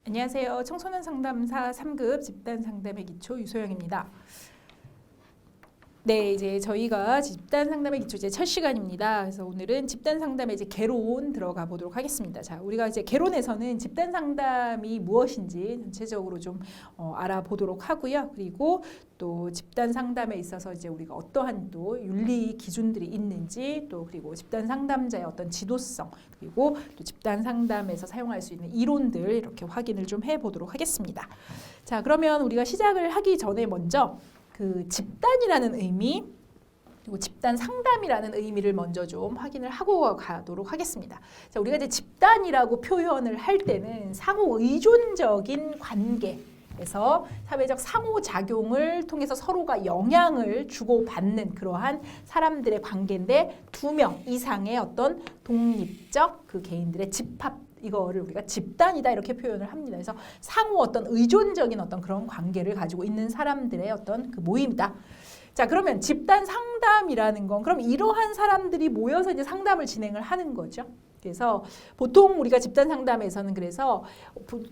안녕하세요. 청소년 상담사 3급 집단 상담의 기초 유소영입니다. 네, 이제 저희가 집단 상담의 기초 이제 첫 시간입니다. 그래서 오늘은 집단 상담의 이제 개론 들어가 보도록 하겠습니다. 자, 우리가 이제 개론에서는 집단 상담이 무엇인지 전체적으로 좀 알아보도록 하고요. 그리고 또 집단 상담에 있어서 이제 우리가 어떠한 또 윤리 기준들이 있는지 또 그리고 집단 상담자의 어떤 지도성 그리고 또 집단 상담에서 사용할 수 있는 이론들 이렇게 확인을 좀 해보도록 하겠습니다. 자, 그러면 우리가 시작을 하기 전에 먼저 그 집단이라는 의미 그리고 집단 상담이라는 의미를 먼저 좀 확인을 하고 가도록 하겠습니다. 자, 우리가 이제 집단이라고 표현을 할 때는 상호 의존적인 관계에서 사회적 상호작용을 통해서 서로가 영향을 주고받는 그러한 사람들의 관계인데 2명 이상의 어떤 독립적 그 개인들의 집합 이거를 우리가 집단이다 이렇게 표현을 합니다. 그래서 상호 어떤 의존적인 어떤 그런 관계를 가지고 있는 사람들의 어떤 그 모임이다. 자, 그러면 집단 상담이라는 건 그럼 이러한 사람들이 모여서 이제 상담을 진행을 하는 거죠. 그래서 보통 우리가 집단 상담에서는 그래서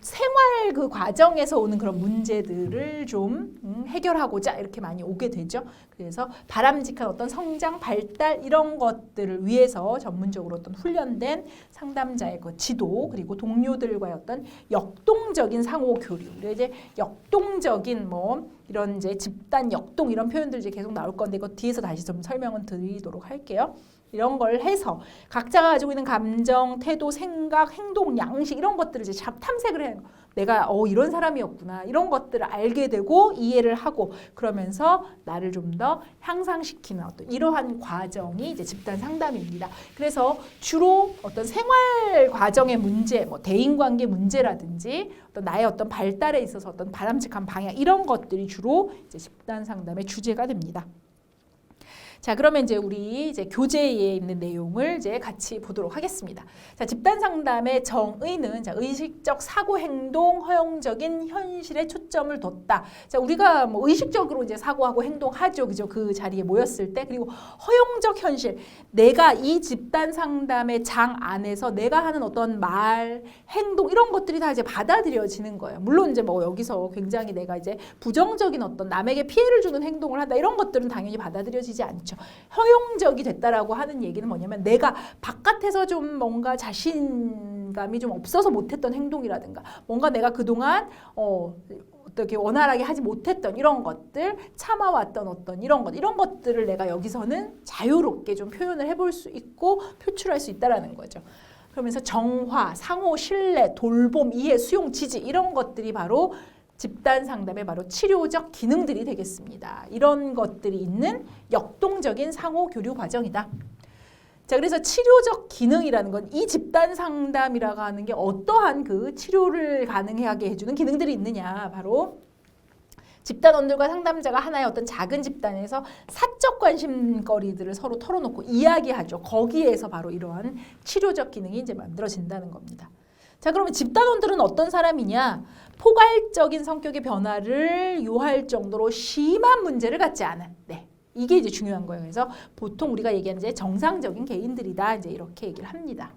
생활 그 과정에서 오는 그런 문제들을 좀 해결하고자 이렇게 많이 오게 되죠. 그래서 바람직한 어떤 성장, 발달 이런 것들을 위해서 전문적으로 어떤 훈련된 상담자의 그 지도 그리고 동료들과의 어떤 역동적인 상호 교류. 그리고 이제 역동적인 뭐 이런 이제 집단 역동 이런 표현들 이제 계속 나올 건데 이거 뒤에서 다시 좀 설명을 드리도록 할게요. 이런 걸 해서 각자가 가지고 있는 감정, 태도, 생각, 행동, 양식 이런 것들을 이제 탐색을 해야 해요. 내가 이런 사람이었구나 이런 것들을 알게 되고 이해를 하고 그러면서 나를 좀 더 향상시키는 어떤 이러한 과정이 이제 집단 상담입니다. 그래서 주로 어떤 생활 과정의 문제, 뭐 대인관계 문제라든지 어떤 나의 어떤 발달에 있어서 어떤 바람직한 방향 이런 것들이 주로 이제 집단 상담의 주제가 됩니다. 자, 그러면 이제 우리 이제 교재에 있는 내용을 이제 같이 보도록 하겠습니다. 자, 집단 상담의 정의는 자, 의식적 사고 행동 허용적인 현실에 초점을 뒀다. 자, 우리가 뭐 의식적으로 이제 사고하고 행동하죠. 그죠? 그 자리에 모였을 때. 그리고 허용적 현실. 내가 이 집단 상담의 장 안에서 내가 하는 어떤 말, 행동 이런 것들이 다 이제 받아들여지는 거예요. 물론 이제 뭐 여기서 굉장히 내가 이제 부정적인 어떤 남에게 피해를 주는 행동을 한다. 이런 것들은 당연히 받아들여지지 않죠. 허용적이 됐다라고 하는 얘기는 뭐냐면 내가 바깥에서 좀 뭔가 자신감이 좀 없어서 못했던 행동이라든가 뭔가 내가 그동안 어떻게 원활하게 하지 못했던 이런 것들 참아왔던 어떤 이런 것들을 내가 여기서는 자유롭게 좀 표현을 해볼 수 있고 표출할 수 있다라는 거죠. 그러면서 정화, 상호, 신뢰, 돌봄, 이해, 수용, 지지 이런 것들이 바로 집단 상담의 바로 치료적 기능들이 되겠습니다. 이런 것들이 있는 역동적인 상호 교류 과정이다. 자, 그래서 치료적 기능이라는 건 이 집단 상담이라고 하는 게 어떠한 그 치료를 가능하게 해주는 기능들이 있느냐. 바로 집단원들과 상담자가 하나의 어떤 작은 집단에서 사적 관심거리들을 서로 털어놓고 이야기하죠. 거기에서 바로 이러한 치료적 기능이 이제 만들어진다는 겁니다. 자, 그러면 집단원들은 어떤 사람이냐? 포괄적인 성격의 변화를 요할 정도로 심한 문제를 갖지 않은. 네, 이게 이제 중요한 거예요. 그래서 보통 우리가 얘기하는 이제 정상적인 개인들이다. 이제 이렇게 얘기를 합니다.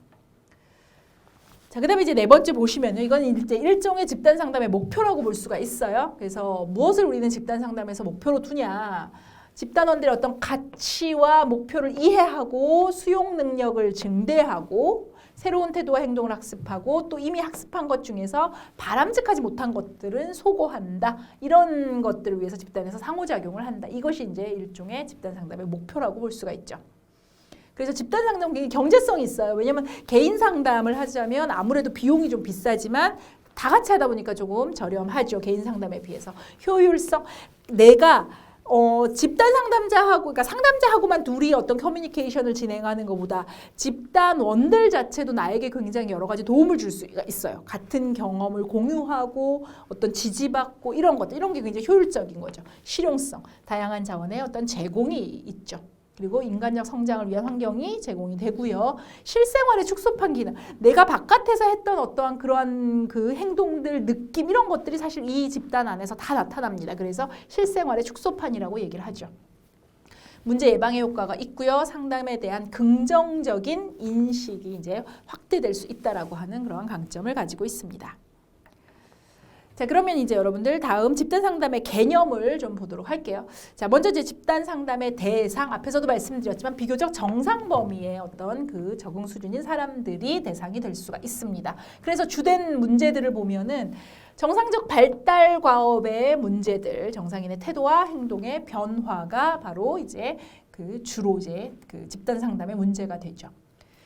자, 그다음에 이제 네 번째 보시면은 이건 이제 일종의 집단 상담의 목표라고 볼 수가 있어요. 그래서 무엇을 우리는 집단 상담에서 목표로 두냐? 집단원들의 어떤 가치와 목표를 이해하고 수용 능력을 증대하고 새로운 태도와 행동을 학습하고 또 이미 학습한 것 중에서 바람직하지 못한 것들은 소거한다. 이런 것들을 위해서 집단에서 상호작용을 한다. 이것이 이제 일종의 집단 상담의 목표라고 볼 수가 있죠. 그래서 집단 상담은 경제성이 있어요. 왜냐하면 개인 상담을 하자면 아무래도 비용이 좀 비싸지만 다 같이 하다 보니까 조금 저렴하죠. 개인 상담에 비해서. 효율성, 내가 집단 상담자하고, 그러니까 상담자하고만 둘이 어떤 커뮤니케이션을 진행하는 것보다 집단원들 자체도 나에게 굉장히 여러 가지 도움을 줄 수가 있어요. 같은 경험을 공유하고 어떤 지지받고 이런 것들, 이런 게 굉장히 효율적인 거죠. 실용성, 다양한 자원의 어떤 제공이 있죠. 그리고 인간적 성장을 위한 환경이 제공이 되고요. 실생활에 축소판 기능. 내가 바깥에서 했던 어떠한 그러한 그 행동들, 느낌 이런 것들이 사실 이 집단 안에서 다 나타납니다. 그래서 실생활의 축소판이라고 얘기를 하죠. 문제 예방의 효과가 있고요. 상담에 대한 긍정적인 인식이 이제 확대될 수 있다라고 하는 그러한 강점을 가지고 있습니다. 자, 그러면 이제 여러분들 다음 집단 상담의 개념을 좀 보도록 할게요. 자, 먼저 이제 집단 상담의 대상, 앞에서도 말씀드렸지만 비교적 정상 범위의 어떤 그 적응 수준인 사람들이 대상이 될 수가 있습니다. 그래서 주된 문제들을 보면은 정상적 발달 과업의 문제들, 정상인의 태도와 행동의 변화가 바로 이제 그 주로 이제 그 집단 상담의 문제가 되죠.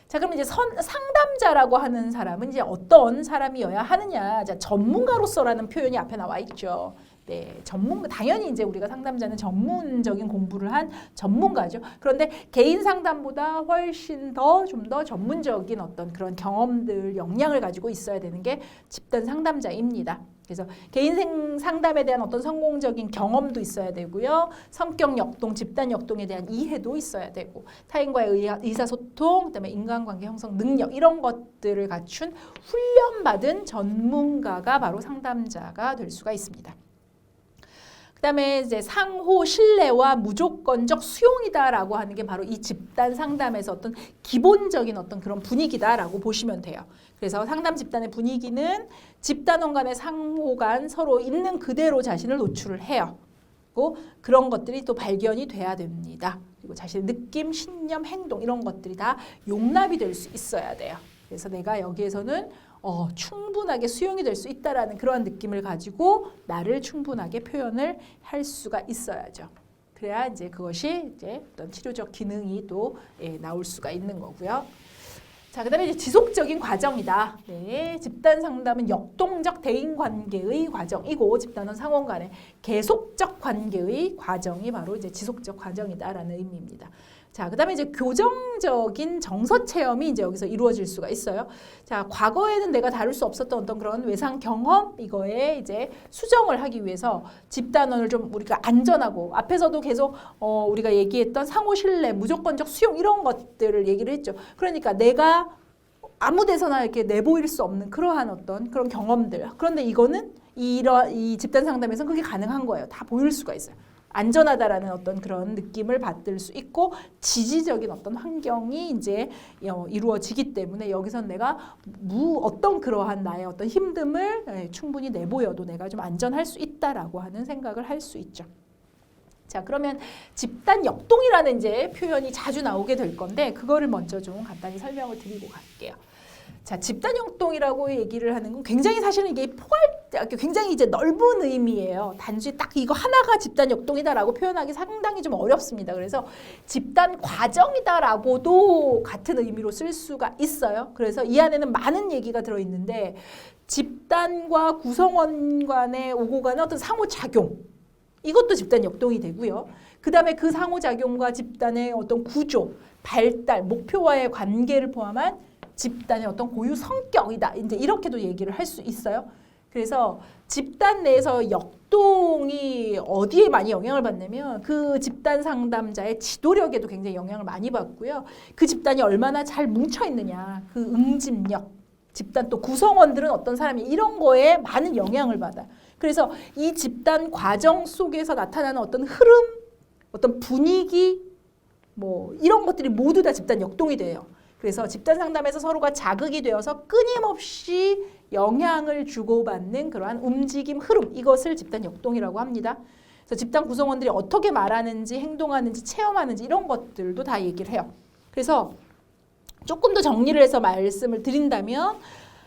자, 그럼 이제 상담자라고 하는 사람은 이제 어떤 사람이어야 하느냐? 자, 전문가로서라는 표현이 앞에 나와 있죠. 네, 당연히 이제 우리가 상담자는 전문적인 공부를 한 전문가죠. 그런데 개인 상담보다 훨씬 좀 더 전문적인 어떤 그런 경험들, 역량을 가지고 있어야 되는 게 집단 상담자입니다. 그래서 개인 상담에 대한 어떤 성공적인 경험도 있어야 되고요. 성격 역동, 집단 역동에 대한 이해도 있어야 되고 타인과의 의사소통, 그다음에 인간관계 형성 능력 이런 것들을 갖춘 훈련받은 전문가가 바로 상담자가 될 수가 있습니다. 그다음에 이제 상호 신뢰와 무조건적 수용이다라고 하는 게 바로 이 집단 상담에서 어떤 기본적인 어떤 그런 분위기다라고 보시면 돼요. 그래서 상담 집단의 분위기는 집단원 간의 상호 간 서로 있는 그대로 자신을 노출을 해요. 그리고 그런 것들이 또 발견이 돼야 됩니다. 그리고 자신의 느낌, 신념, 행동 이런 것들이 다 용납이 될 수 있어야 돼요. 그래서 내가 여기에서는 충분하게 수용이 될 수 있다라는 그러한 느낌을 가지고 나를 충분하게 표현을 할 수가 있어야죠. 그래야 이제 그것이 이제 어떤 치료적 기능이 또 나올 수가 있는 거고요. 자, 그다음에 이제 지속적인 과정이다. 네, 집단 상담은 역동적 대인 관계의 과정이고 집단원 상호 간의 계속적 관계의 과정이 바로 이제 지속적 과정이다라는 의미입니다. 자, 그다음에 이제 교정적인 정서 체험이 이제 여기서 이루어질 수가 있어요. 자, 과거에는 내가 다룰 수 없었던 어떤 그런 외상 경험 이거에 이제 수정을 하기 위해서 집단원을 좀 우리가 안전하고 앞에서도 계속 우리가 얘기했던 상호 신뢰, 무조건적 수용 이런 것들을 얘기를 했죠. 그러니까 내가 아무 데서나 이렇게 내보일 수 없는 그러한 어떤 그런 경험들. 그런데 이거는 이 집단 상담에서는 그게 가능한 거예요. 다 보일 수가 있어요. 안전하다라는 어떤 그런 느낌을 받을 수 있고 지지적인 어떤 환경이 이제 이루어지기 때문에 여기선 내가 어떤 그러한 나의 어떤 힘듦을 충분히 내보여도 내가 좀 안전할 수 있다라고 하는 생각을 할 수 있죠. 자, 그러면 집단 역동이라는 이제 표현이 자주 나오게 될 건데 그거를 먼저 좀 간단히 설명을 드리고 갈게요. 자, 집단 역동이라고 얘기를 하는 건 굉장히 사실은 이게 굉장히 이제 넓은 의미예요. 단지 딱 이거 하나가 집단 역동이다라고 표현하기 상당히 좀 어렵습니다. 그래서 집단 과정이다라고도 같은 의미로 쓸 수가 있어요. 그래서 이 안에는 많은 얘기가 들어있는데 집단과 구성원 간에 오고 가는 어떤 상호작용 이것도 집단 역동이 되고요. 그 다음에 그 상호작용과 집단의 어떤 구조, 발달, 목표와의 관계를 포함한 집단의 어떤 고유 성격이다. 이제 이렇게도 얘기를 할 수 있어요. 그래서 집단 내에서 역동이 어디에 많이 영향을 받냐면 그 집단 상담자의 지도력에도 굉장히 영향을 많이 받고요. 그 집단이 얼마나 잘 뭉쳐 있느냐, 그 응집력, 집단 또 구성원들은 어떤 사람이 이런 거에 많은 영향을 받아. 그래서 이 집단 과정 속에서 나타나는 어떤 흐름, 어떤 분위기, 뭐 이런 것들이 모두 다 집단 역동이 돼요. 그래서 집단 상담에서 서로가 자극이 되어서 끊임없이 영향을 주고받는 그러한 움직임, 흐름 이것을 집단 역동이라고 합니다. 그래서 집단 구성원들이 어떻게 말하는지, 행동하는지, 체험하는지 이런 것들도 다 얘기를 해요. 그래서 조금 더 정리를 해서 말씀을 드린다면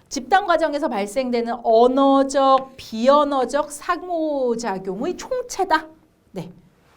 집단 과정에서 발생되는 언어적, 비언어적 상호작용의 총체다. 네.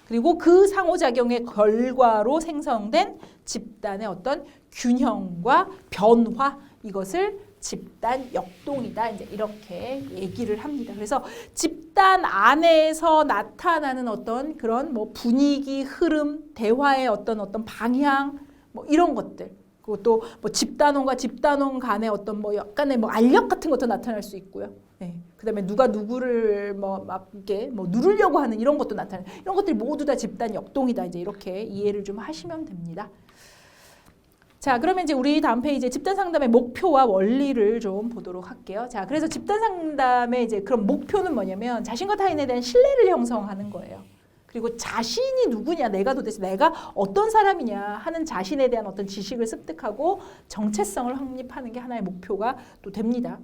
그리고 그 상호작용의 결과로 생성된 집단의 어떤 균형과 변화 이것을 집단 역동이다. 이제 이렇게 얘기를 합니다. 그래서 집단 안에서 나타나는 어떤 그런 뭐 분위기, 흐름, 대화의 어떤 방향 뭐 이런 것들. 그리고 또 뭐 집단원과 집단원 간의 어떤 뭐 약간의 뭐 알력 같은 것도 나타날 수 있고요. 네. 그다음에 누가 누구를 뭐 막 이렇게 뭐 누르려고 하는 이런 것도 나타나. 이런 것들이 모두 다 집단 역동이다. 이제 이렇게 이해를 좀 하시면 됩니다. 자, 그러면 이제 우리 다음 페이지에 집단 상담의 목표와 원리를 좀 보도록 할게요. 자, 그래서 집단 상담의 이제 그런 목표는 뭐냐면 자신과 타인에 대한 신뢰를 형성하는 거예요. 그리고 자신이 누구냐, 내가 도대체 내가 어떤 사람이냐 하는 자신에 대한 어떤 지식을 습득하고 정체성을 확립하는 게 하나의 목표가 또 됩니다.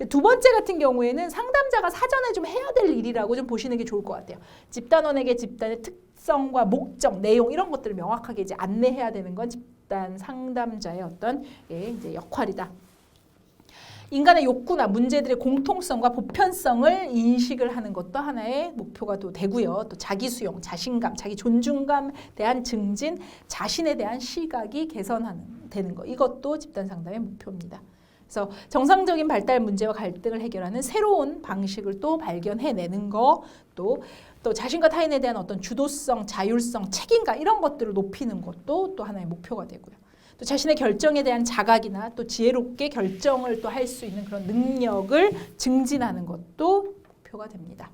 두 번째 같은 경우에는 상담자가 사전에 좀 해야 될 일이라고 좀 보시는 게 좋을 것 같아요. 집단원에게 집단의 특성과 목적, 내용 이런 것들을 명확하게 이제 안내해야 되는 건 집단 상담자의 어떤 이제 역할이다. 인간의 욕구나 문제들의 공통성과 보편성을 인식을 하는 것도 하나의 목표가 또 되고요. 또 자기 수용, 자신감, 자기 존중감에 대한 증진, 자신에 대한 시각이 되는 거. 이것도 집단 상담의 목표입니다. 그래서 정상적인 발달 문제와 갈등을 해결하는 새로운 방식을 또 발견해내는 거, 또 자신과 타인에 대한 어떤 주도성, 자율성, 책임감 이런 것들을 높이는 것도 또 하나의 목표가 되고요. 또 자신의 결정에 대한 자각이나 또 지혜롭게 결정을 또 할 수 있는 그런 능력을 증진하는 것도 목표가 됩니다.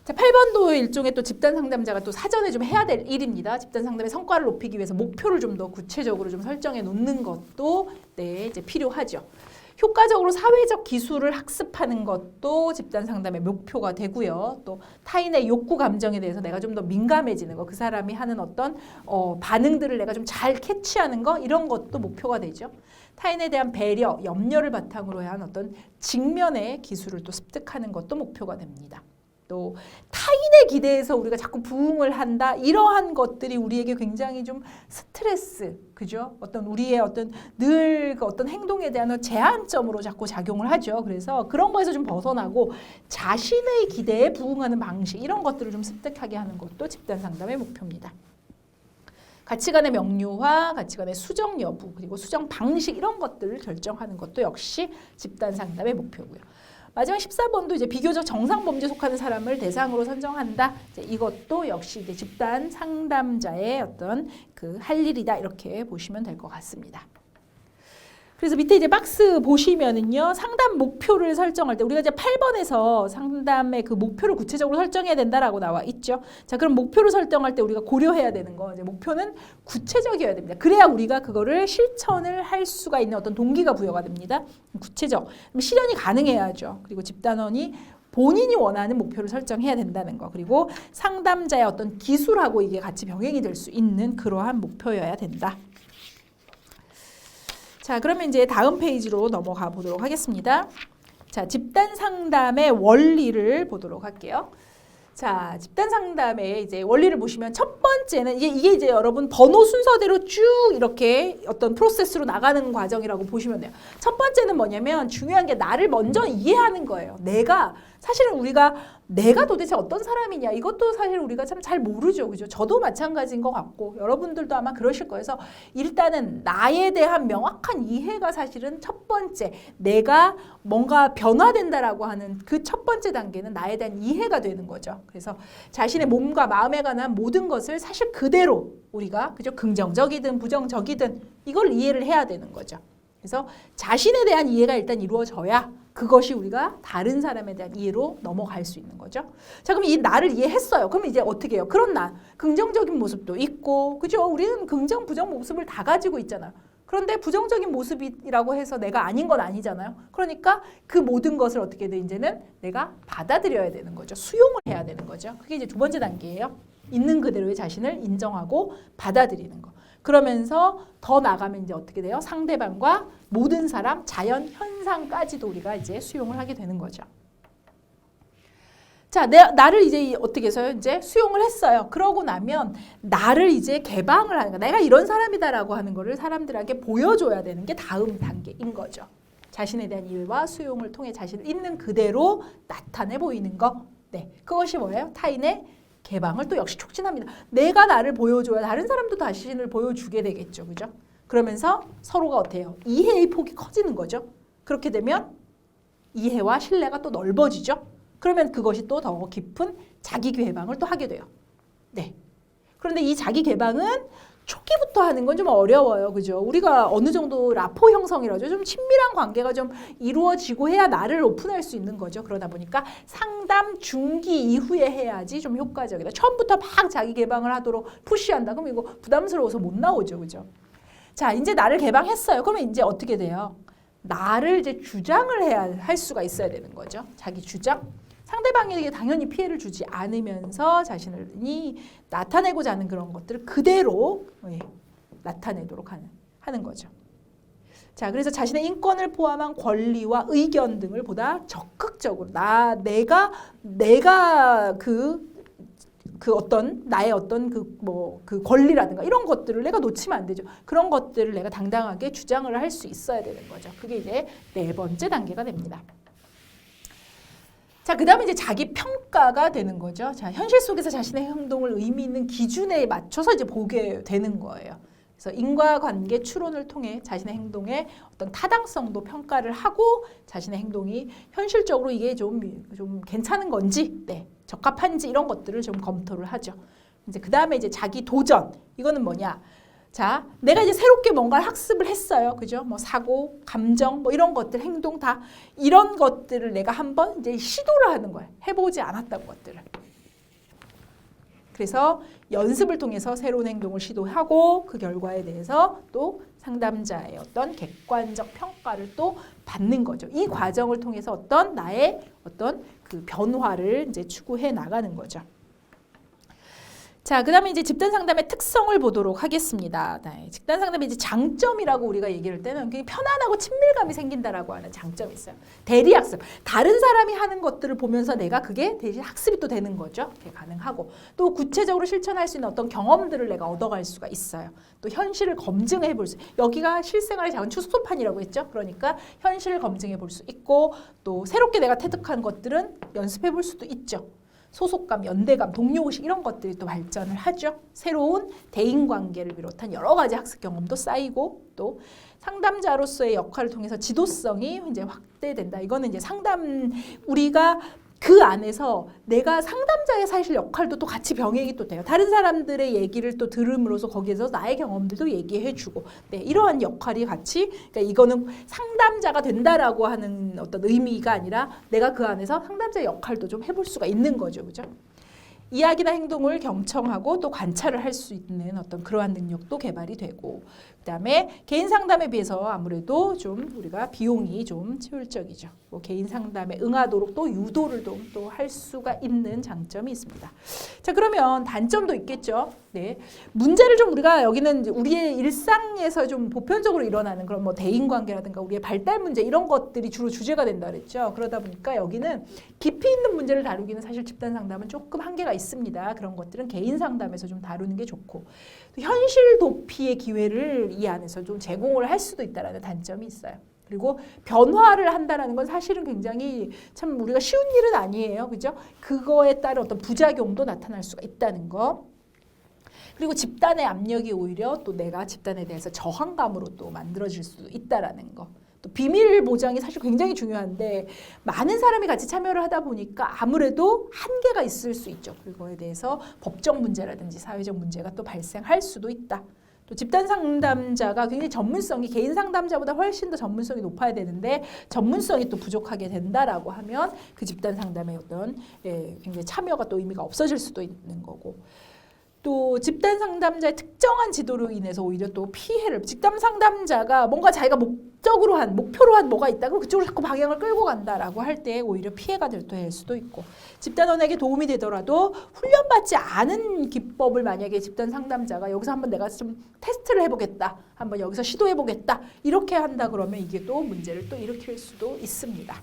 자, 8번도 일종의 또 집단 상담자가 또 사전에 좀 해야 될 일입니다. 집단 상담의 성과를 높이기 위해서 목표를 좀 더 구체적으로 좀 설정해 놓는 것도 이제 필요하죠. 효과적으로 사회적 기술을 학습하는 것도 집단 상담의 목표가 되고요. 또 타인의 욕구 감정에 대해서 내가 좀 더 민감해지는 거, 그 사람이 하는 어떤 반응들을 내가 좀 잘 캐치하는 거 이런 것도 목표가 되죠. 타인에 대한 배려, 염려를 바탕으로 한 어떤 직면의 기술을 또 습득하는 것도 목표가 됩니다. 또 타인의 기대에서 우리가 자꾸 부응을 한다 이러한 것들이 우리에게 굉장히 좀 스트레스, 그죠? 어떤 우리의 어떤 늘 그 어떤 행동에 대한 제한점으로 자꾸 작용을 하죠. 그래서 그런 거에서 좀 벗어나고 자신의 기대에 부응하는 방식 이런 것들을 좀 습득하게 하는 것도 집단 상담의 목표입니다. 가치관의 명료화, 가치관의 수정 여부, 그리고 수정 방식 이런 것들을 결정하는 것도 역시 집단 상담의 목표고요. 마지막 14번도 이제 비교적 정상 범죄에 속하는 사람을 대상으로 선정한다. 이것도 역시 이제 집단 상담자의 어떤 그 할 일이다 이렇게 보시면 될 것 같습니다. 그래서 밑에 이제 박스 보시면은요, 상담 목표를 설정할 때 우리가 이제 8번에서 상담의 그 목표를 구체적으로 설정해야 된다라고 나와 있죠. 자, 그럼 목표를 설정할 때 우리가 고려해야 되는 거, 이제 목표는 구체적이어야 됩니다. 그래야 우리가 그거를 실천을 할 수가 있는 어떤 동기가 부여가 됩니다. 구체적, 그럼 실현이 가능해야죠. 그리고 집단원이 본인이 원하는 목표를 설정해야 된다는 거, 그리고 상담자의 어떤 기술하고 이게 같이 병행이 될 수 있는 그러한 목표여야 된다. 자, 그러면 이제 다음 페이지로 넘어가 보도록 하겠습니다. 자, 집단 상담의 원리를 보도록 할게요. 자, 집단 상담의 이제 원리를 보시면 첫 번째는 이게 이제 여러분 번호 순서대로 쭉 이렇게 어떤 프로세스로 나가는 과정이라고 보시면 돼요. 첫 번째는 뭐냐면 중요한 게 나를 먼저 이해하는 거예요. 사실은 우리가 내가 도대체 어떤 사람이냐 이것도 사실 우리가 참 잘 모르죠. 그죠? 저도 마찬가지인 것 같고 여러분들도 아마 그러실 거예요. 그래서 일단은 나에 대한 명확한 이해가 사실은 첫 번째, 내가 뭔가 변화된다라고 하는 그 첫 번째 단계는 나에 대한 이해가 되는 거죠. 그래서 자신의 몸과 마음에 관한 모든 것을 사실 그대로 우리가 그죠? 긍정적이든 부정적이든 이걸 이해를 해야 되는 거죠. 그래서 자신에 대한 이해가 일단 이루어져야 그것이 우리가 다른 사람에 대한 이해로 넘어갈 수 있는 거죠. 자, 그럼 이 나를 이해했어요. 그럼 이제 어떻게 해요? 그런 나, 긍정적인 모습도 있고, 그죠? 우리는 긍정, 부정 모습을 다 가지고 있잖아요. 그런데 부정적인 모습이라고 해서 내가 아닌 건 아니잖아요. 그러니까 그 모든 것을 어떻게 돼? 이제는 내가 받아들여야 되는 거죠. 수용을 해야 되는 거죠. 그게 이제 두 번째 단계예요. 있는 그대로의 자신을 인정하고 받아들이는 거. 그러면서 더 나가면 이제 어떻게 돼요? 상대방과 모든 사람, 자연, 현상까지도 우리가 이제 수용을 하게 되는 거죠. 자, 나를 이제 어떻게 해서요? 이제 수용을 했어요. 그러고 나면 나를 이제 개방을 하는 거. 내가 이런 사람이다라고 하는 거를 사람들에게 보여줘야 되는 게 다음 단계인 거죠. 자신에 대한 이해와 수용을 통해 자신을 있는 그대로 나타내 보이는 거. 네, 그것이 뭐예요? 타인의 개방을 또 역시 촉진합니다. 내가 나를 보여줘야 다른 사람도 자신을 보여주게 되겠죠. 그죠? 그러면서 서로가 어때요? 이해의 폭이 커지는 거죠. 그렇게 되면 이해와 신뢰가 또 넓어지죠. 그러면 그것이 또 더 깊은 자기 개방을 또 하게 돼요. 네. 그런데 이 자기 개방은 초기부터 하는 건 좀 어려워요. 그죠? 우리가 어느 정도 라포 형성이라죠. 좀 친밀한 관계가 좀 이루어지고 해야 나를 오픈할 수 있는 거죠. 그러다 보니까 상담 중기 이후에 해야지 좀 효과적이다. 처음부터 막 자기 개방을 하도록 푸시한다. 그럼 이거 부담스러워서 못 나오죠. 그죠? 자, 이제 나를 개방했어요. 그러면 이제 어떻게 돼요? 나를 이제 주장을 할 수가 있어야 되는 거죠. 자기 주장. 상대방에게 당연히 피해를 주지 않으면서 자신이 나타내고자 하는 그런 것들을 그대로 나타내도록 하는 거죠. 자, 그래서 자신의 인권을 포함한 권리와 의견 등을 보다 적극적으로 내가 그 어떤 나의 어떤 그 권리라든가 이런 것들을 내가 놓치면 안 되죠. 그런 것들을 내가 당당하게 주장을 할 수 있어야 되는 거죠. 그게 이제 4번째 단계가 됩니다. 자, 그다음에 이제 자기 평가가 되는 거죠. 자, 현실 속에서 자신의 행동을 의미 있는 기준에 맞춰서 이제 보게 되는 거예요. 그래서 인과관계 추론을 통해 자신의 행동의 어떤 타당성도 평가를 하고 자신의 행동이 현실적으로 이게 좀 괜찮은 건지, 적합한지 이런 것들을 좀 검토를 하죠. 이제 그 다음에 이제 자기 도전. 이거는 뭐냐? 자, 내가 이제 새롭게 뭔가를 학습을 했어요. 그죠? 뭐 사고, 감정, 뭐 이런 것들, 행동 다 이런 것들을 내가 한번 이제 시도를 하는 거예요. 해보지 않았던 것들을. 그래서 연습을 통해서 새로운 행동을 시도하고 그 결과에 대해서 또 상담자의 어떤 객관적 평가를 또 받는 거죠. 이 과정을 통해서 어떤 나의 어떤 그 변화를 이제 추구해 나가는 거죠. 자, 그다음에 이제 집단 상담의 특성을 보도록 하겠습니다. 네, 집단 상담의 이제 장점이라고 우리가 얘기를 할 때는 굉장히 편안하고 친밀감이 생긴다라고 하는 장점이 있어요. 대리 학습. 다른 사람이 하는 것들을 보면서 내가 그게 대신 학습이 또 되는 거죠. 그게 가능하고 또 구체적으로 실천할 수 있는 어떤 경험들을 내가 얻어갈 수가 있어요. 또 현실을 검증해 볼 수. 여기가 실생활의 작은 추수판이라고 했죠. 그러니까 현실을 검증해 볼 수 있고 또 새롭게 내가 터득한 것들은 연습해 볼 수도 있죠. 소속감, 연대감, 동료의식 이런 것들이 또 발전을 하죠. 새로운 대인관계를 비롯한 여러 가지 학습 경험도 쌓이고 또 상담자로서의 역할을 통해서 지도성이 이제 확대된다. 이거는 이제 우리가 그 안에서 내가 상담자의 사실 역할도 또 같이 병행이 또 돼요. 다른 사람들의 얘기를 또 들음으로써 거기에서 나의 경험들도 얘기해주고, 이러한 역할이 같이, 그러니까 이거는 상담자가 된다라고 하는 어떤 의미가 아니라 내가 그 안에서 상담자의 역할도 좀 해볼 수가 있는 거죠, 그죠? 이야기나 행동을 경청하고 또 관찰을 할 수 있는 어떤 그러한 능력도 개발이 되고, 그다음에 개인 상담에 비해서 아무래도 좀 우리가 비용이 좀 효율적이죠. 뭐 개인 상담에 응하도록 또 유도를 또 할 수가 있는 장점이 있습니다. 자, 그러면 단점도 있겠죠. 네, 문제를 좀 우리가 여기는 우리의 일상에서 좀 보편적으로 일어나는 그런 뭐 대인관계라든가 우리의 발달 문제 이런 것들이 주로 주제가 된다 그랬죠. 그러다 보니까 여기는 깊이 있는 문제를 다루기는 사실 집단 상담은 조금 한계가 있습니다. 그런 것들은 개인 상담에서 좀 다루는 게 좋고 현실 도피의 기회를 이 안에서 좀 제공을 할 수도 있다라는 단점이 있어요. 그리고 변화를 한다는 건 사실은 굉장히 참 우리가 쉬운 일은 아니에요. 그죠? 그거에 따른 어떤 부작용도 나타날 수가 있다는 거. 그리고 집단의 압력이 오히려 또 내가 집단에 대해서 저항감으로 또 만들어질 수도 있다라는 거. 또 비밀 보장이 사실 굉장히 중요한데 많은 사람이 같이 참여를 하다 보니까 아무래도 한계가 있을 수 있죠. 그거에 대해서 법적 문제라든지 사회적 문제가 또 발생할 수도 있다. 또 집단 상담자가 굉장히 전문성이 개인 상담자보다 훨씬 더 전문성이 높아야 되는데 전문성이 또 부족하게 된다라고 하면 그 집단 상담의 어떤 굉장히 참여가 또 의미가 없어질 수도 있는 거고 또 집단 상담자의 특정한 지도로 인해서 오히려 또 피해를 집단 상담자가 뭔가 자기가 목표로 한 뭐가 있다 그럼 그쪽으로 자꾸 방향을 끌고 간다라고 할 때 오히려 피해가 될 수도 있고 집단원에게 도움이 되더라도 훈련받지 않은 기법을 만약에 집단 상담자가 여기서 한번 내가 좀 테스트를 해보겠다 한번 여기서 시도해보겠다 이렇게 한다 그러면 이게 또 문제를 또 일으킬 수도 있습니다.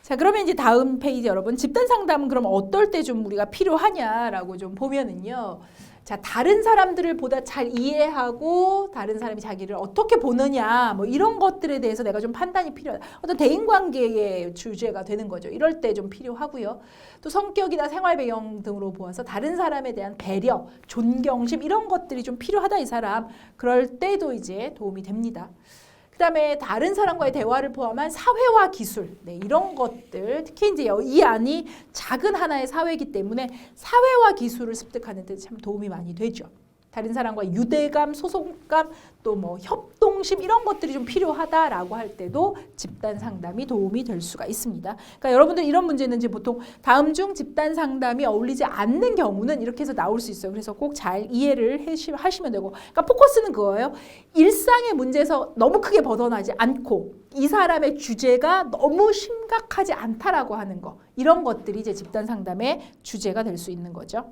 자, 그러면 이제 다음 페이지 여러분 집단 상담은 그럼 어떨 때 좀 우리가 필요하냐라고 좀 보면은요. 자, 다른 사람들을 보다 잘 이해하고 다른 사람이 자기를 어떻게 보느냐 뭐 이런 것들에 대해서 내가 좀 판단이 필요하다. 어떤 대인관계의 주제가 되는 거죠. 이럴 때 좀 필요하고요. 또 성격이나 생활 배경 등으로 보아서 다른 사람에 대한 배려, 존경심 이런 것들이 좀 필요하다 이 사람. 그럴 때도 이제 도움이 됩니다. 그다음에 다른 사람과의 대화를 포함한 사회화 기술 이런 것들 특히 이제 이 안이 작은 하나의 사회이기 때문에 사회화 기술을 습득하는 데 참 도움이 많이 되죠. 다른 사람과 유대감, 소속감, 또 뭐 협동심 이런 것들이 좀 필요하다라고 할 때도 집단 상담이 도움이 될 수가 있습니다. 그러니까 여러분들 이런 문제는 이제 보통 다음 중 집단 상담이 어울리지 않는 경우는 이렇게 해서 나올 수 있어요. 그래서 꼭 잘 이해를 하시면 되고, 그러니까 포커스는 그거예요. 일상의 문제에서 너무 크게 벗어나지 않고 이 사람의 주제가 너무 심각하지 않다라고 하는 거, 이런 것들이 이제 집단 상담의 주제가 될 수 있는 거죠.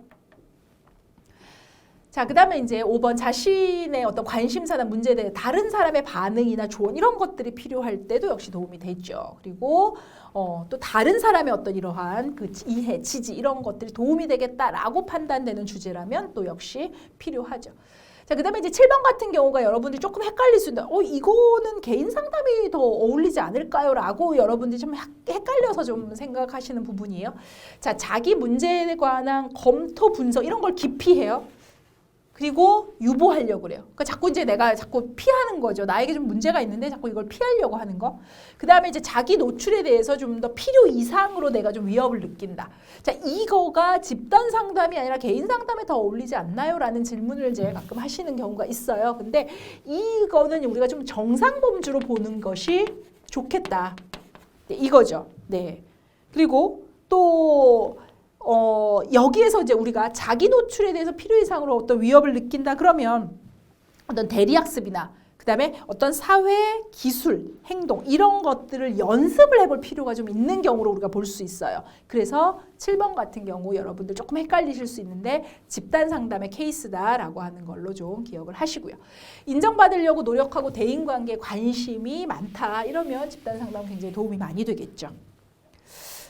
자, 그 다음에 이제 5번 자신의 어떤 관심사나 문제에 대해 다른 사람의 반응이나 조언 이런 것들이 필요할 때도 역시 도움이 되죠. 그리고 또 다른 사람의 어떤 이러한 그 이해, 지지 이런 것들이 도움이 되겠다라고 판단되는 주제라면 또 역시 필요하죠. 자, 그 다음에 이제 7번 같은 경우가 여러분들이 조금 헷갈릴 수 있는데 이거는 개인 상담이 더 어울리지 않을까요? 라고 여러분들이 좀 헷갈려서 좀 생각하시는 부분이에요. 자, 자기 문제에 관한 검토, 분석 이런 걸 깊이 해요. 그리고 유보하려고 그래요. 그러니까 자꾸 이제 내가 자꾸 피하는 거죠. 나에게 좀 문제가 있는데 자꾸 이걸 피하려고 하는 거. 그 다음에 이제 자기 노출에 대해서 좀 더 필요 이상으로 내가 좀 위협을 느낀다. 자, 이거가 집단 상담이 아니라 개인 상담에 더 어울리지 않나요? 라는 질문을 이제 가끔 하시는 경우가 있어요. 근데 이거는 우리가 좀 정상범주로 보는 것이 좋겠다. 네, 이거죠. 네. 그리고 또 여기에서 이제 우리가 자기 노출에 대해서 필요 이상으로 어떤 위협을 느낀다 그러면 어떤 대리학습이나 그 다음에 어떤 사회, 기술, 행동 이런 것들을 연습을 해볼 필요가 좀 있는 경우로 우리가 볼 수 있어요. 그래서 7번 같은 경우 여러분들 조금 헷갈리실 수 있는데 집단 상담의 케이스다라고 하는 걸로 좀 기억을 하시고요. 인정받으려고 노력하고 대인관계에 관심이 많다 이러면 집단 상담 굉장히 도움이 많이 되겠죠.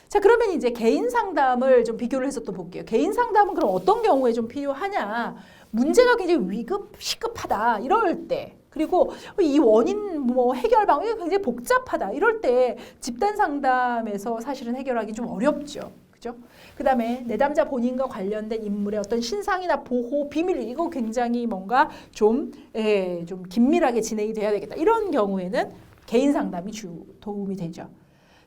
자, 그러면 이제 개인 상담을 좀 비교를 해서 또 볼게요. 개인 상담은 그럼 어떤 경우에 좀 필요하냐? 문제가 굉장히 시급하다 이럴 때, 그리고 이 원인 해결 방법이 굉장히 복잡하다 이럴 때 집단 상담에서 사실은 해결하기 좀 어렵죠. 그죠? 그 다음에 내담자 본인과 관련된 인물의 어떤 신상이나 보호, 비밀 이거 굉장히 뭔가 좀 긴밀하게 진행이 돼야 되겠다. 이런 경우에는 개인 상담이 도움이 되죠.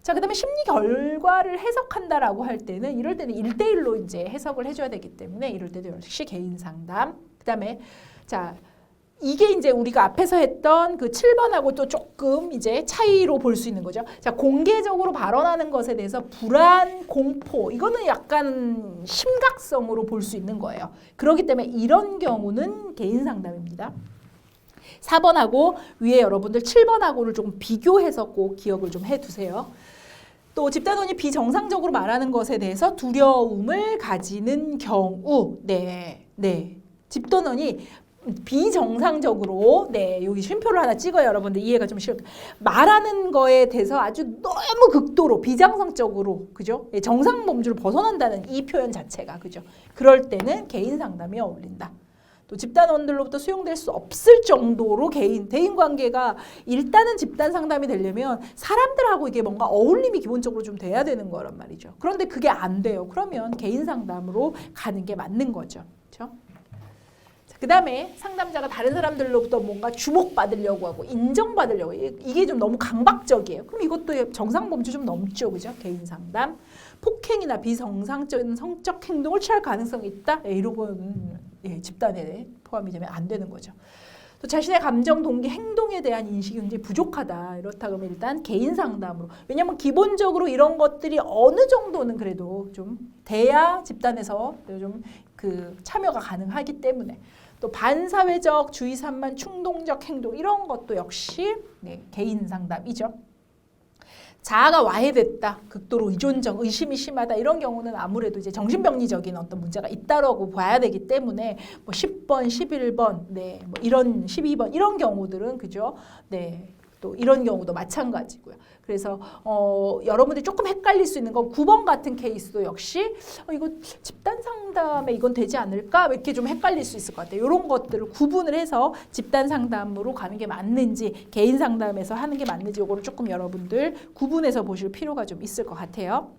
자, 그 다음에 심리 결과를 해석한다라고 할 때는 이럴 때는 1대1로 이제 해석을 해줘야 되기 때문에 이럴 때도 역시 개인 상담. 그 다음에 자, 이게 이제 우리가 앞에서 했던 그 7번하고 또 조금 이제 차이로 볼 수 있는 거죠. 자, 공개적으로 발언하는 것에 대해서 불안, 공포 이거는 약간 심각성으로 볼 수 있는 거예요. 그렇기 때문에 이런 경우는 개인 상담입니다. 4번하고 위에 여러분들 7번하고를 조금 비교해서 꼭 기억을 좀 해두세요. 또 집단원이 비정상적으로 말하는 것에 대해서 두려움을 가지는 경우, 집단원이 비정상적으로, 여기 쉼표를 하나 찍어요. 여러분들 이해가 좀 쉬울 말하는 거에 대해서 아주 너무 극도로 비정상적으로, 그죠? 정상 범주를 벗어난다는 이 표현 자체가, 그죠? 그럴 때는 개인 상담이 어울린다. 또 집단원들로부터 수용될 수 없을 정도로 대인 관계가 일단은 집단 상담이 되려면 사람들하고 이게 뭔가 어울림이 기본적으로 좀 돼야 되는 거란 말이죠. 그런데 그게 안 돼요. 그러면 개인 상담으로 가는 게 맞는 거죠. 그렇죠? 그 다음에 상담자가 다른 사람들로부터 뭔가 주목받으려고 하고 인정받으려고 이게 좀 너무 강박적이에요. 그럼 이것도 정상 범주 좀 넘죠. 그죠? 개인 상담. 폭행이나 비정상적인 성적 행동을 취할 가능성이 있다. 이런 건 집단에 포함이 되면 안 되는 거죠. 또 자신의 감정, 동기, 행동에 대한 인식이 굉장히 부족하다. 이렇다 그러면 일단 개인 상담으로. 왜냐하면 기본적으로 이런 것들이 어느 정도는 그래도 좀 돼야 집단에서 좀 그 참여가 가능하기 때문에. 또 반사회적, 주의 산만, 충동적 행동 이런 것도 역시 개인 상담이죠. 자아가 와해됐다, 극도로 의존적, 의심이 심하다 이런 경우는 아무래도 이제 정신병리적인 어떤 문제가 있다라고 봐야 되기 때문에 뭐 10번, 11번, 뭐 이런 12번 이런 경우들은 그죠? 또 이런 경우도 마찬가지고요. 그래서 여러분들이 조금 헷갈릴 수 있는 건 9번 같은 케이스도 역시 이거 집단 상담에 이건 되지 않을까? 이렇게 좀 헷갈릴 수 있을 것 같아요. 이런 것들을 구분을 해서 집단 상담으로 가는 게 맞는지 개인 상담에서 하는 게 맞는지 이거를 조금 여러분들 구분해서 보실 필요가 좀 있을 것 같아요.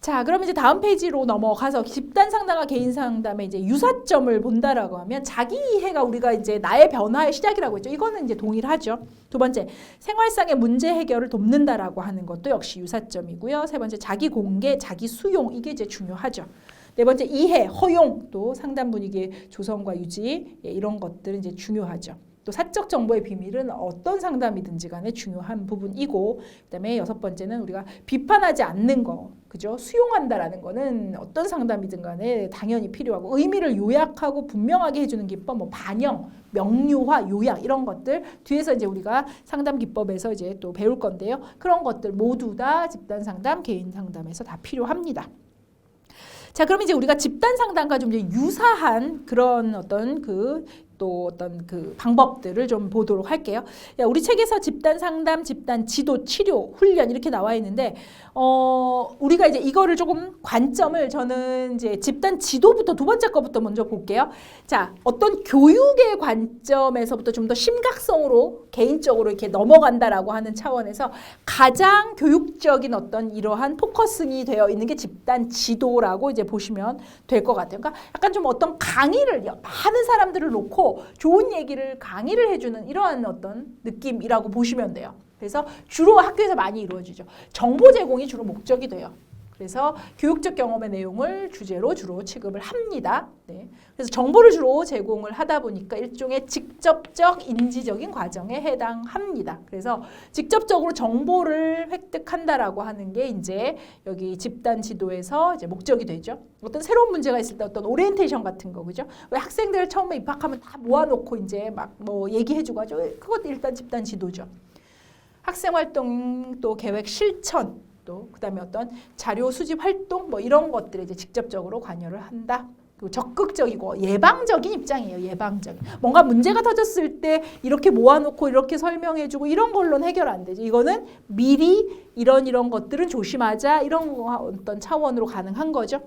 자, 그럼 이제 다음 페이지로 넘어가서 집단 상담과 개인 상담의 이제 유사점을 본다라고 하면 자기 이해가 우리가 이제 나의 변화의 시작이라고 했죠. 이거는 이제 동일하죠. 두 번째, 생활상의 문제 해결을 돕는다라고 하는 것도 역시 유사점이고요. 세 번째, 자기 공개, 자기 수용 이게 이제 중요하죠. 네 번째, 이해, 허용 또 상담 분위기의 조성과 유지 이런 것들은 이제 중요하죠. 또 사적 정보의 비밀은 어떤 상담이든지 간에 중요한 부분이고, 그다음에 여섯 번째는 우리가 비판하지 않는 거, 그죠? 수용한다라는 거는 어떤 상담이든 간에 당연히 필요하고 의미를 요약하고 분명하게 해주는 기법, 뭐 반영, 명료화, 요약 이런 것들 뒤에서 이제 우리가 상담 기법에서 이제 또 배울 건데요. 그런 것들 모두 다 집단 상담, 개인 상담에서 다 필요합니다. 자, 그럼 이제 우리가 집단 상담과 좀 이제 유사한 그런 어떤 또 어떤 방법들을 좀 보도록 할게요. 야, 우리 책에서 집단 상담, 집단 지도, 치료, 훈련 이렇게 나와 있는데, 우리가 이제 이거를 조금 관점을 저는 이제 집단 지도부터 두 번째 거부터 먼저 볼게요. 자, 어떤 교육의 관점에서부터 좀 더 심각성으로 개인적으로 이렇게 넘어간다라고 하는 차원에서 가장 교육적인 어떤 이러한 포커싱이 되어 있는 게 집단 지도라고 이제 보시면 될 것 같아요. 그러니까 약간 좀 어떤 강의를 많은 사람들을 놓고 좋은 얘기를 강의를 해주는 이러한 어떤 느낌이라고 보시면 돼요. 그래서 주로 학교에서 많이 이루어지죠. 정보 제공이 주로 목적이 돼요. 그래서 교육적 경험의 내용을 주제로 주로 취급을 합니다. 네. 그래서 정보를 주로 제공을 하다 보니까 일종의 직접적 인지적인 과정에 해당합니다. 그래서 직접적으로 정보를 획득한다라고 하는 게 이제 여기 집단 지도에서 이제 목적이 되죠. 어떤 새로운 문제가 있을 때 어떤 오리엔테이션 같은 거, 그죠? 왜 학생들 처음에 입학하면 다 모아놓고 이제 막 뭐 얘기해주고 하죠. 그것도 일단 집단 지도죠. 학생활동 또 계획 실천 또 그다음에 어떤 자료 수집 활동 뭐 이런 것들에 이제 직접적으로 관여를 한다. 그리고 적극적이고 예방적인 입장이에요. 예방적인. 뭔가 문제가 터졌을 때 이렇게 모아놓고 이렇게 설명해주고 이런 걸로는 해결 안 되죠. 이거는 미리 이런 것들은 조심하자 이런 어떤 차원으로 가능한 거죠.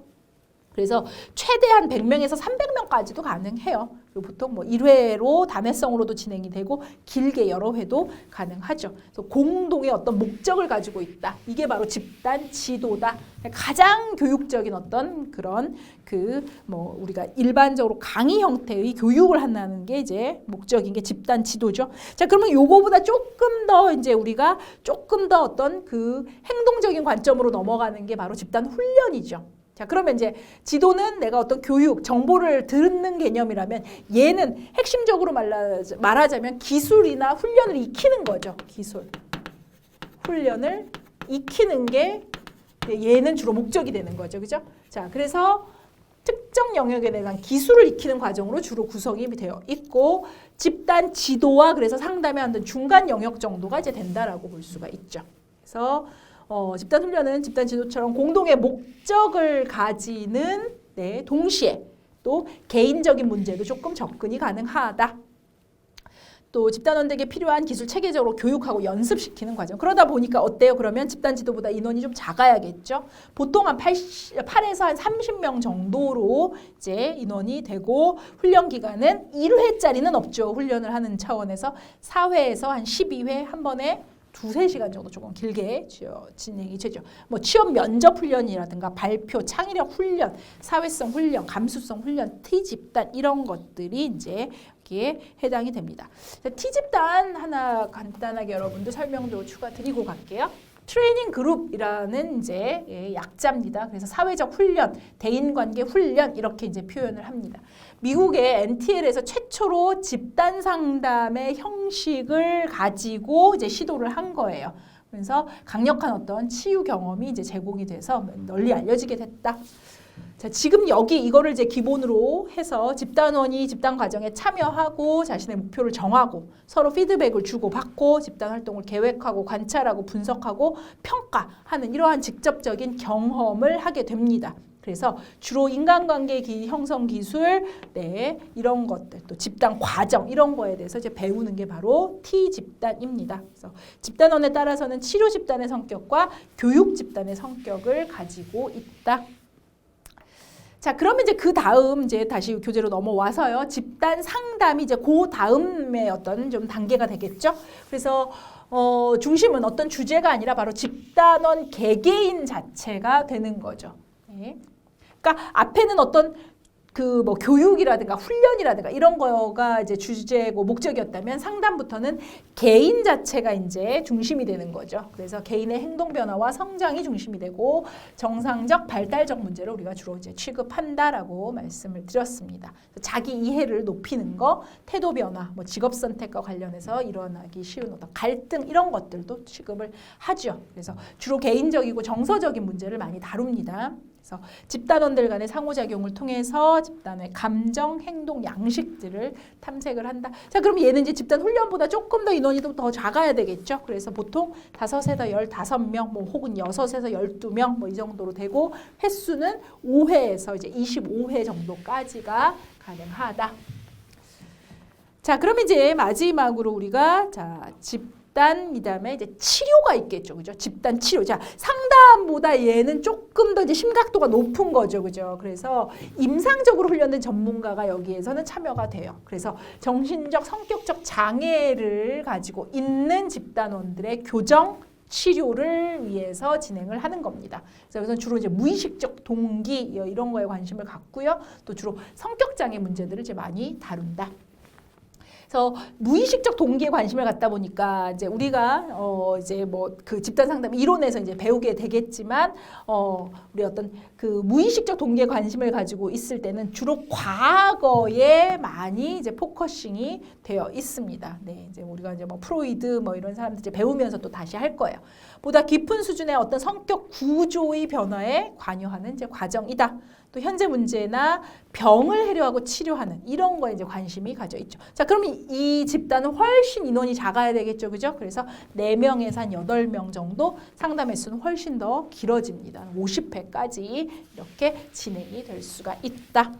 그래서 최대한 100명에서 300명까지도 가능해요. 그리고 보통 뭐 1회로 다매성으로도 진행이 되고 길게 여러 회도 가능하죠. 그래서 공동의 어떤 목적을 가지고 있다. 이게 바로 집단 지도다. 가장 교육적인 어떤 그런 뭐 우리가 일반적으로 강의 형태의 교육을 한다는 게 이제 목적인 게 집단 지도죠. 자, 그러면 요거보다 조금 더 이제 우리가 조금 더 어떤 행동적인 관점으로 넘어가는 게 바로 집단 훈련이죠. 자, 그러면 이제 지도는 내가 어떤 교육, 정보를 듣는 개념이라면 얘는 핵심적으로 말하자면 기술이나 훈련을 익히는 거죠. 기술. 훈련을 익히는 게 얘는 주로 목적이 되는 거죠. 그죠? 자, 그래서 특정 영역에 대한 기술을 익히는 과정으로 주로 구성이 되어 있고 집단 지도와 그래서 상담의 어떤 중간 영역 정도가 이제 된다라고 볼 수가 있죠. 그래서 집단 훈련은 집단 지도처럼 공동의 목적을 가지는 동시에 또 개인적인 문제도 조금 접근이 가능하다. 또 집단원들에게 필요한 기술 체계적으로 교육하고 연습시키는 과정. 그러다 보니까 어때요? 그러면 집단 지도보다 인원이 좀 작아야겠죠. 보통 한 8에서 한 30명 정도로 이제 인원이 되고 훈련 기간은 1회짜리는 없죠. 훈련을 하는 차원에서 4회에서 한 12회 한 번에 2~3시간 정도 조금 길게 진행이 되죠. 뭐 취업 면접 훈련이라든가 발표, 창의력 훈련, 사회성 훈련, 감수성 훈련, T집단 이런 것들이 이제 여기에 해당이 됩니다. T집단 하나 간단하게 여러분들 설명도 추가 드리고 갈게요. 트레이닝 그룹이라는 이제 약자입니다. 그래서 사회적 훈련, 대인관계 훈련 이렇게 이제 표현을 합니다. 미국의 NTL에서 최초로 집단 상담의 형식을 가지고 이제 시도를 한 거예요. 그래서 강력한 어떤 치유 경험이 이제 제공이 돼서 널리 알려지게 됐다. 자, 지금 여기 이거를 이제 기본으로 해서 집단원이 집단 과정에 참여하고 자신의 목표를 정하고 서로 피드백을 주고 받고 집단 활동을 계획하고 관찰하고 분석하고 평가하는 이러한 직접적인 경험을 하게 됩니다. 그래서 주로 인간관계 형성 기술, 이런 것들, 또 집단 과정 이런 거에 대해서 이제 배우는 게 바로 T집단입니다. 그래서 집단원에 따라서는 치료 집단의 성격과 교육 집단의 성격을 가지고 있다. 자, 그러면 이제 그 다음 이제 다시 교재로 넘어와서요. 집단 상담이 이제 그 다음에 어떤 좀 단계가 되겠죠. 그래서 중심은 어떤 주제가 아니라 바로 집단원 개개인 자체가 되는 거죠. 네. 그러니까 앞에는 어떤 뭐 교육이라든가 훈련이라든가 이런 거가 이제 주제고 목적이었다면 상담부터는 개인 자체가 이제 중심이 되는 거죠. 그래서 개인의 행동 변화와 성장이 중심이 되고 정상적 발달적 문제를 우리가 주로 이제 취급한다라고 말씀을 드렸습니다. 자기 이해를 높이는 거, 태도 변화, 뭐 직업 선택과 관련해서 일어나기 쉬운 어떤 갈등 이런 것들도 취급을 하죠. 그래서 주로 개인적이고 정서적인 문제를 많이 다룹니다. 그래서 집단원들 간의 상호작용을 통해서 집단의 감정, 행동, 양식들을 탐색을 한다. 자, 그럼 얘는 이제 집단 훈련보다 조금 더 인원이 더 작아야 되겠죠. 그래서 보통 5에서 15명, 뭐 혹은 6에서 12명 뭐 이 정도로 되고 횟수는 5회에서 이제 25회 정도까지가 가능하다. 자, 그럼 이제 마지막으로 우리가 집단 그다음에 이제 치료가 있겠죠, 그죠? 집단 치료. 자, 상담보다 얘는 조금 더 이제 심각도가 높은 거죠, 그죠? 그래서 임상적으로 훈련된 전문가가 여기에서는 참여가 돼요. 그래서 정신적, 성격적 장애를 가지고 있는 집단원들의 교정 치료를 위해서 진행을 하는 겁니다. 그래서 주로 이제 무의식적 동기 이런 거에 관심을 갖고요. 또 주로 성격 장애 문제들을 이제 많이 다룬다. 그래서 무의식적 동기에 관심을 갖다 보니까 이제 우리가 이제 뭐 그 집단 상담 이론에서 이제 배우게 되겠지만 우리 어떤 그 무의식적 동기에 관심을 가지고 있을 때는 주로 과거에 많이 이제 포커싱이 되어 있습니다. 네, 이제 우리가 이제 뭐 프로이드 뭐 이런 사람들 이제 배우면서 또 다시 할 거예요. 보다 깊은 수준의 어떤 성격 구조의 변화에 관여하는 이제 과정이다. 또 현재 문제나 병을 해결하고 치료하는 이런 거에 이제 관심이 가져 있죠. 자, 그럼 이 집단은 훨씬 인원이 작아야 되겠죠, 그죠? 그래서 4명에서 한 8명 정도 상담 횟수는 훨씬 더 길어집니다. 50회까지 이렇게 진행이 될 수가 있다.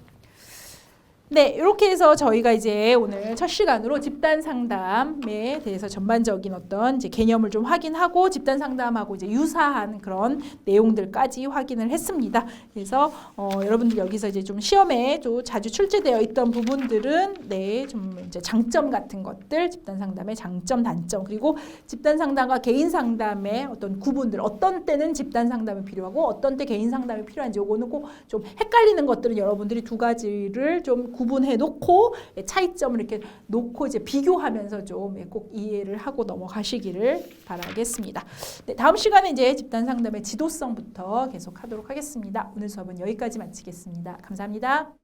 네, 이렇게 해서 저희가 이제 오늘 첫 시간으로 집단 상담에 대해서 전반적인 어떤 이제 개념을 좀 확인하고 집단 상담하고 이제 유사한 그런 내용들까지 확인을 했습니다. 그래서 여러분들 여기서 이제 좀 시험에 좀 자주 출제되어 있던 부분들은 네, 좀 이제 장점 같은 것들, 집단 상담의 장점, 단점, 그리고 집단 상담과 개인 상담의 어떤 구분들, 어떤 때는 집단 상담이 필요하고 어떤 때 개인 상담이 필요한지 요거는 꼭 좀 헷갈리는 것들은 여러분들이 두 가지를 좀 구분해 놓고 차이점을 이렇게 놓고 이제 비교하면서 좀 꼭 이해를 하고 넘어가시기를 바라겠습니다. 네, 다음 시간에 이제 집단 상담의 지도성부터 계속하도록 하겠습니다. 오늘 수업은 여기까지 마치겠습니다. 감사합니다.